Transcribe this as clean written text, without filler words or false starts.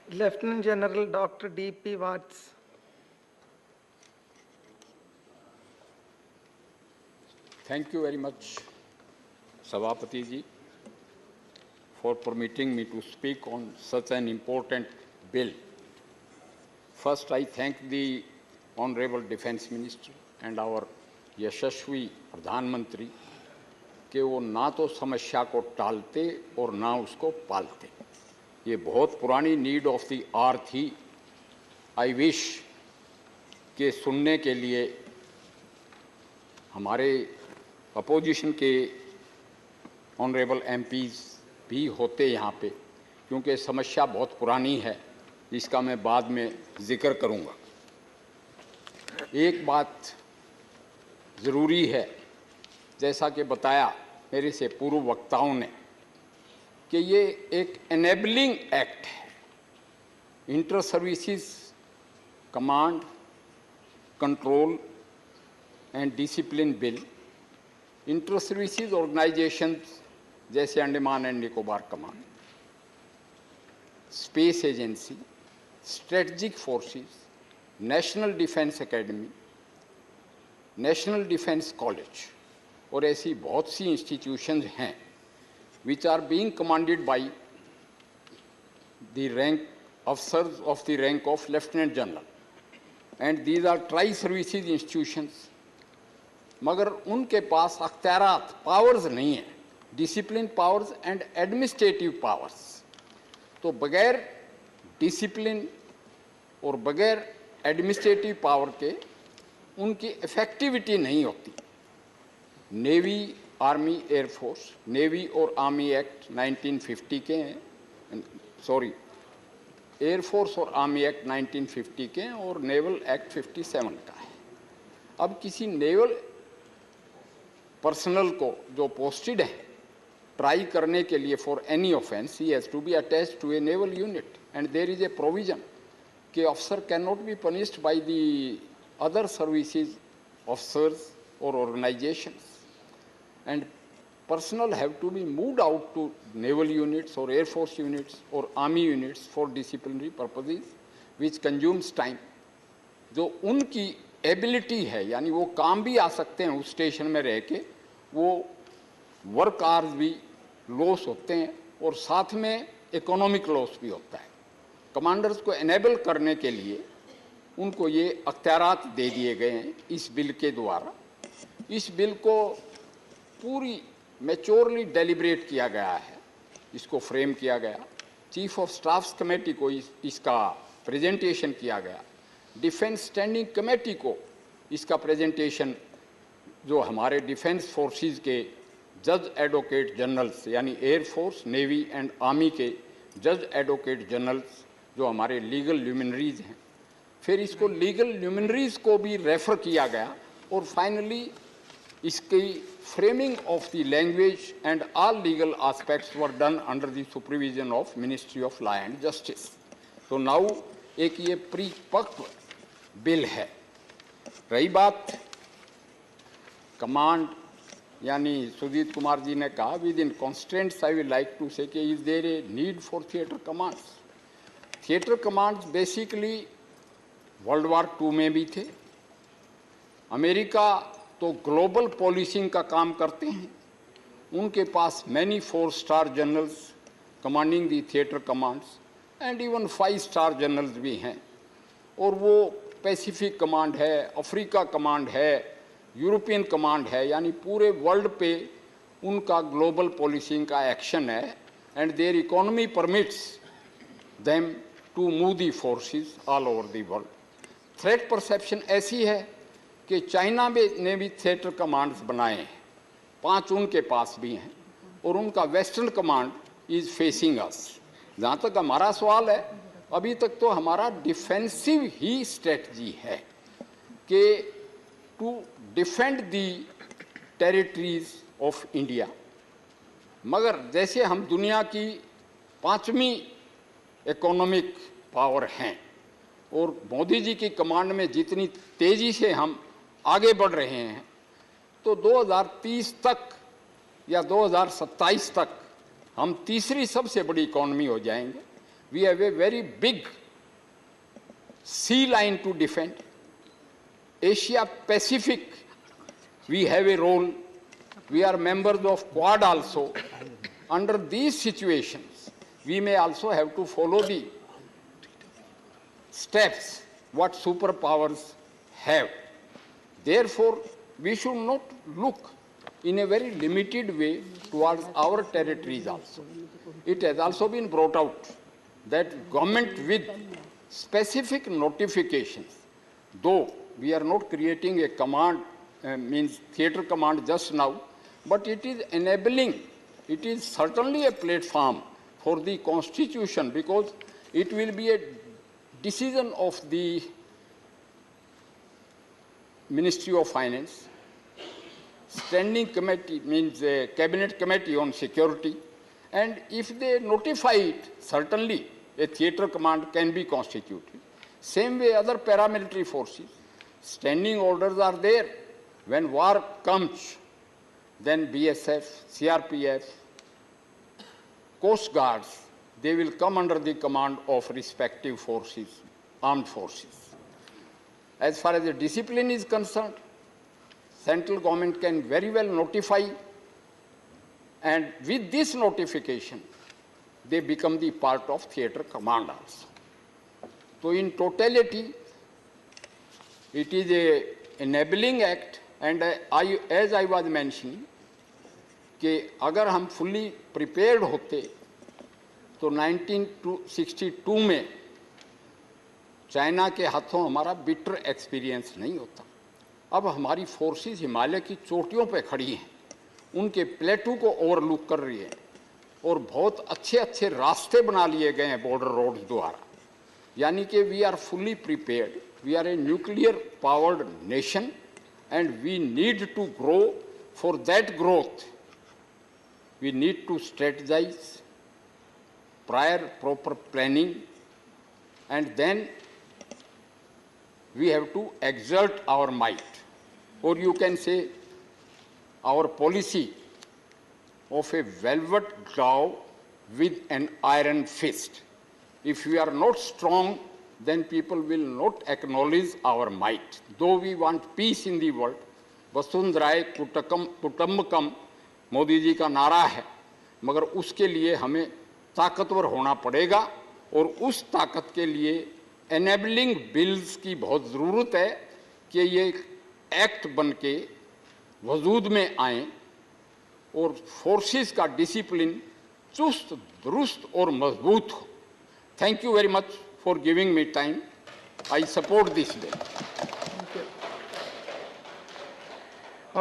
Lieutenant General Dr. D.P. Watts. Thank you very much, Sabhapati ji, for permitting me to speak on such an important bill. First, I thank the Honorable Defence Minister and our यशस्वी प्रधानमंत्री कि वो ना तो समस्या को टालते और ना उसको पालते। ये बहुत पुरानी नीड ऑफ द आवर थी। आई विश के सुनने के लिए हमारे अपोजिशन के ऑनरेबल एमपीज़ भी होते यहाँ पे, क्योंकि समस्या बहुत पुरानी है। इसका मैं बाद में जिक्र करूँगा। एक बात ज़रूरी है, जैसा कि बताया मेरे से पूर्व वक्ताओं ने, कि ये एक एनेबलिंग एक्ट है। Inter services command, control and discipline bill, inter services organisations जैसे Andaman and Nicobar command, space agency, strategic forces, national defence academy, national defence college और ऐसी बहुत सी इंस्टीट्यूशंस हैं which are being commanded by the rank officers of the rank of Lieutenant General, and these are tri-services institutions, मगर उनके पास अख्तियारात powers नहीं है, discipline powers and administrative powers. तो बगैर डिसिप्लिन और बगैर एडमिनिस्ट्रेटिव पावर के उनकी इफेक्टिविटी नहीं होती। नेवी, आर्मी, एयरफोर्स, नेवी और आर्मी एक्ट 1950 के हैं, सॉरी, एयरफोर्स और आर्मी एक्ट 1950 के हैं और नेवल एक्ट 57 का है। अब किसी नेवल पर्सनल को जो पोस्टेड है ट्राई करने के लिए for any offence, he has to be attached to a naval unit and there is a provision कि officer can not be punished by the other services officers or organizations, and personnel have to be moved out to naval units or air force units or army units for disciplinary purposes which consumes time। जो उनकी ability है, यानी वो काम भी आ सकते हैं उस स्टेशन में रह के, वो वर्क आवर्स भी लॉस होते हैं और साथ में इकोनॉमिक लॉस भी होता है। कमांडर्स को एनेबल करने के लिए उनको ये अख्तियारात दे दिए गए हैं इस बिल के द्वारा। इस बिल को पूरी मैच्योरली डेलिब्रेट किया गया है, इसको फ्रेम किया गया। चीफ ऑफ स्टाफ्स कमेटी को इसका प्रेजेंटेशन किया गया। डिफेंस स्टैंडिंग कमेटी को इसका प्रेजेंटेशन जो हमारे डिफेंस फोर्सेस के जज एडवोकेट जनरल्स, यानी air force, navy and army के जज एडवोकेट जनरल्स जो हमारे लीगल ल्यूमिनरीज हैं, फिर इसको लीगल ल्यूमिनरीज को भी रेफर किया गया और फाइनली इसकी framing of the language and all legal aspects were done under the supervision of ministry of law and justice. तो नाउ एक ये परिपक्व बिल है। रही बात कमांड, यानी सुजीत कुमार जी ने कहा within constraints, I will like to say कि is there a need for theatre commands. Theatre commands basically world war 2 में भी थे। अमेरिका तो ग्लोबल पॉलिसिंग का काम करते हैं, उनके पास many 4 star generals commanding the theatre commands and even 5 star generals भी हैं। और वो पैसिफिक कमांड है, अफ्रीका कमांड है, यूरोपियन कमांड है, यानी पूरे वर्ल्ड पे उनका ग्लोबल पॉलिसिंग का एक्शन है and their economy permits them to move the forces all over the world. Threat perception ऐसी है कि चाइना ने भी थिएटर कमांड्स बनाए हैं, 5 उनके पास भी हैं और उनका वेस्टर्न कमांड इज फेसिंग अस। जहाँ तक हमारा सवाल है, अभी तक तो हमारा डिफेंसिव ही स्ट्रेटजी है कि to defend the territories of India. मगर जैसे हम दुनिया की 5वीं इकोनॉमिक पावर हैं और मोदी जी की कमांड में जितनी तेज़ी से हम आगे बढ़ रहे हैं, तो 2030 तक या 2027 तक हम तीसरी सबसे बड़ी इकॉनमी हो जाएंगे। We have a very big sea line to defend. Asia Pacific, we have a role. We are members of Quad also. Under these situations, we may also have to follow the steps what superpowers have. Therefore, we should not look in a very limited way towards our territories also. It has also been brought out that government with specific notifications, though we are not creating a command, means theatre command just now, but it is enabling, it is certainly a platform for the constitution, because it will be a decision of the Ministry of Finance, standing committee, means a cabinet committee on security, and if they notify it, certainly a theatre command can be constituted. Same way other paramilitary forces, standing orders are there. When war comes, then BSF, CRPF, Coast Guards, they will come under the command of respective forces, armed forces. As far as the discipline is concerned, central government can very well notify, and with this notification, they become the part of theatre command also. So in totality, it is a enabling act, and as I was mentioning, कि अगर हम fully prepared होते, तो 1962 में China के हाथों हमारा bitter experience नहीं होता। अब हमारी फोर्सेस हिमालय की चोटियों पे खड़ी हैं, उनके प्लेटू को ओवरलुक कर रही है, और बहुत अच्छे अच्छे रास्ते बना लिए गए हैं बॉर्डर रोड द्वारा। यानी कि we are fully prepared, we are a nuclear powered nation, and we need to grow. For that growth we need to strategize, prior proper planning, and then we have to exert our might. Or you can say our policy of a velvet glove with an iron fist. If we are not strong, then people will not acknowledge our might. Though we want peace in the world, Vasundharaye Kutumbakam Modi ji का नारा है, मगर उसके लिए हमें ताकतवर होना पड़ेगा, और उस ताकत के लिए एनेबलिंग बिल्स की बहुत ज़रूरत है कि ये एक्ट बन के वजूद में आएँ और फोर्सेस का डिसिप्लिन चुस्त दुरुस्त और मजबूत हो. Thank you very much for giving me time. I support this bill.